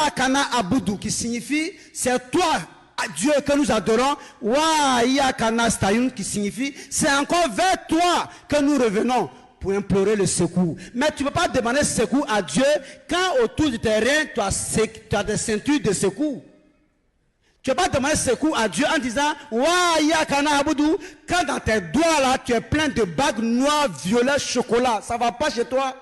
Iyakana Abudu, qui signifie c'est toi, Dieu, que nous adorons. Wa Iyakana Stayun, qui signifie c'est encore vers toi que nous revenons pour implorer le secours. Mais tu ne peux pas demander secours à Dieu quand autour du terrain tu as des ceintures de secours. Tu ne peux pas demander secours à Dieu en disant Wa Iyakana Abudu, quand dans tes doigts là tu es plein de bagues noires, violettes, chocolat. Ça ne va pas chez toi.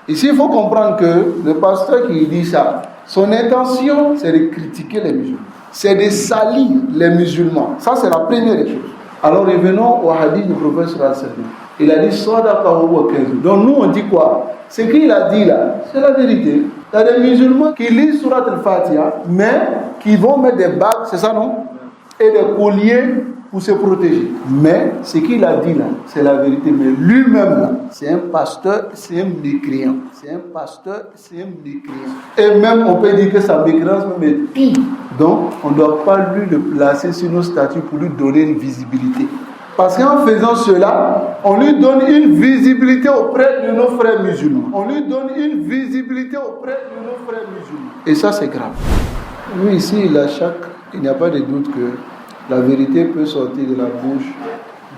Ici, il faut comprendre que le pasteur qui dit ça, son intention, c'est de critiquer les musulmans. C'est de salir les musulmans. Ça, c'est la première des choses. Alors, revenons au hadith du prophète sallallahu alayhi wa sallam. Il a dit Sadaqa wa huwa kadhub. Donc, nous, on dit quoi? Ce qu'il a dit là, c'est la vérité. Il y a des musulmans qui lisent Surat al-Fatiha, mais qui vont mettre des bagues, c'est ça, non? Et des colliers pour se protéger. Mais ce qu'il a dit là, c'est la vérité. Mais lui-même là, c'est un pasteur, c'est un mécréant. C'est un pasteur, c'est un mécréant. Et même, on peut dire que sa mécréance même est pire. Donc, on ne doit pas lui le placer sur nos statuts pour lui donner une visibilité. Parce qu'en faisant cela, on lui donne une visibilité auprès de nos frères musulmans. On lui donne une visibilité auprès de nos frères musulmans. Et ça, c'est grave. Nous, ici, il n'y a pas de doute que la vérité peut sortir de la bouche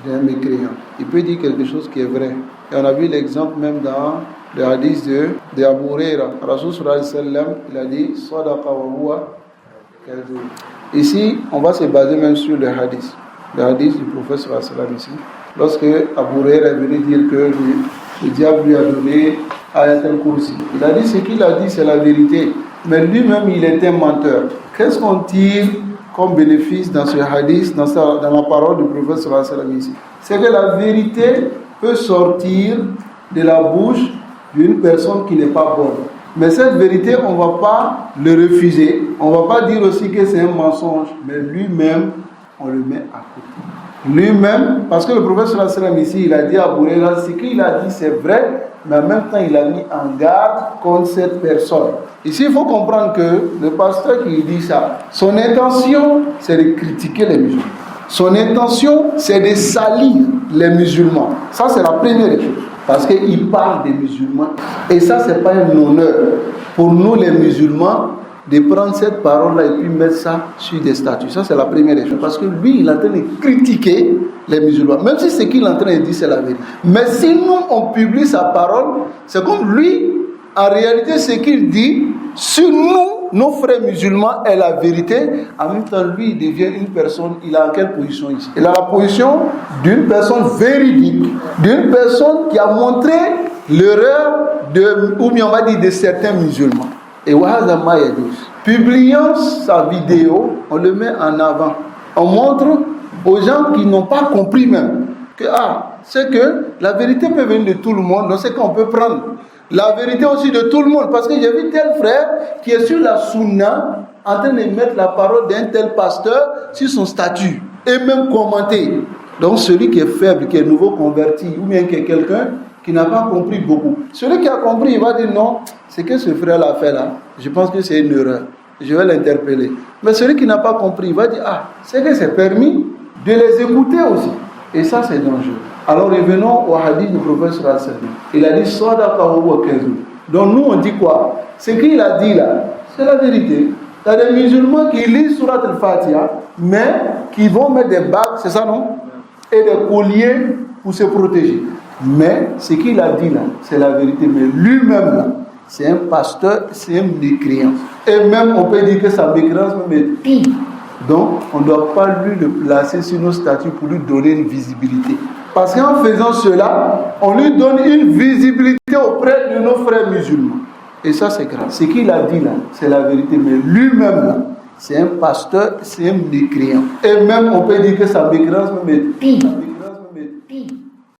d'un mécréant. Il peut dire quelque chose qui est vrai. Et on a vu l'exemple même dans le hadith de Abu Huraira. Rasul sallallahu alayhi wa sallam, il a dit Sadaqa wa huwa kadhub. Ici, on va se baser même sur le hadith. Le hadith du prophète sallallahu alayhi wa sallam ici. Lorsque Abu Huraira est venu dire que le diable lui a donné Ayat al-Kursi. Il a dit ce qu'il a dit, c'est la vérité. Mais lui-même, il était menteur. Qu'est-ce qu'on tire comme bénéfice dans ce hadith, dans la parole du prophète sallallahu alayhi wa sallam ici? C'est que la vérité peut sortir de la bouche d'une personne qui n'est pas bonne. Mais cette vérité, on ne va pas le refuser. On ne va pas dire aussi que c'est un mensonge. Mais lui-même, on le met à côté. Lui-même, parce que le prophète sallallahu alayhi wa sallam ici, il a dit à Abu Huraira, ce qu'il a dit c'est vrai, mais en même temps, il a mis en garde contre cette personne. Ici, il faut comprendre que le pasteur qui dit ça, son intention, c'est de critiquer les musulmans. Son intention, c'est de salir les musulmans. Ça, c'est la première des choses. Parce qu'il parle des musulmans. Et ça, ce n'est pas un honneur pour nous, les musulmans, de prendre cette parole-là et puis mettre ça sur des statuts. Ça, c'est la première des choses. Parce que lui, il est en train de critiquer les musulmans. Même si ce qu'il est en train de dire, c'est la vérité. Mais si nous, on publie sa parole, c'est comme lui, en réalité, ce qu'il dit, sur nous, nos frères musulmans, est la vérité. En même temps, lui, il devient une personne, il a en quelle position ici? Il a la position d'une personne véridique, d'une personne qui a montré l'erreur ou bien on va dire de certains musulmans. Et publiant sa vidéo, on le met en avant. On montre aux gens qui n'ont pas compris même que c'est que la vérité peut venir de tout le monde, donc c'est qu'on peut prendre la vérité aussi de tout le monde. Parce que j'ai vu tel frère qui est sur la sunna en train de mettre la parole d'un tel pasteur sur son statut et même commenter. Donc celui qui est faible, qui est nouveau converti, ou bien qui est quelqu'un qui n'a pas compris beaucoup. Celui qui a compris, il va dire non, c'est que ce frère-là a fait là, je pense que c'est une erreur. Je vais l'interpeller. Mais celui qui n'a pas compris, il va dire c'est que c'est permis de les écouter aussi. Et ça, c'est dangereux. Alors revenons au hadith du prophète sallallahu alayhi wa sallam. Il a dit Sadaqa wa huwa kadhub. Donc nous, on dit quoi? Ce qu'il a dit là, c'est la vérité. Il y a des musulmans qui lisent Surat al-Fatiha, mais qui vont mettre des bagues, c'est ça non? Et des colliers pour se protéger. Mais ce qu'il a dit là, c'est la vérité. Mais lui-même là, c'est un pasteur, c'est un mécréant. Et même, on peut dire que sa mécréance même est pire. Donc, on ne doit pas lui le placer sur nos statuts pour lui donner une visibilité. Parce qu'en faisant cela, on lui donne une visibilité auprès de nos frères musulmans. Et ça, c'est grave. Ce qu'il a dit là, c'est la vérité. Mais lui-même là, c'est un pasteur, c'est un mécréant. Et même, on peut dire que sa mécréance même est pire. Sa mécréance même est pire.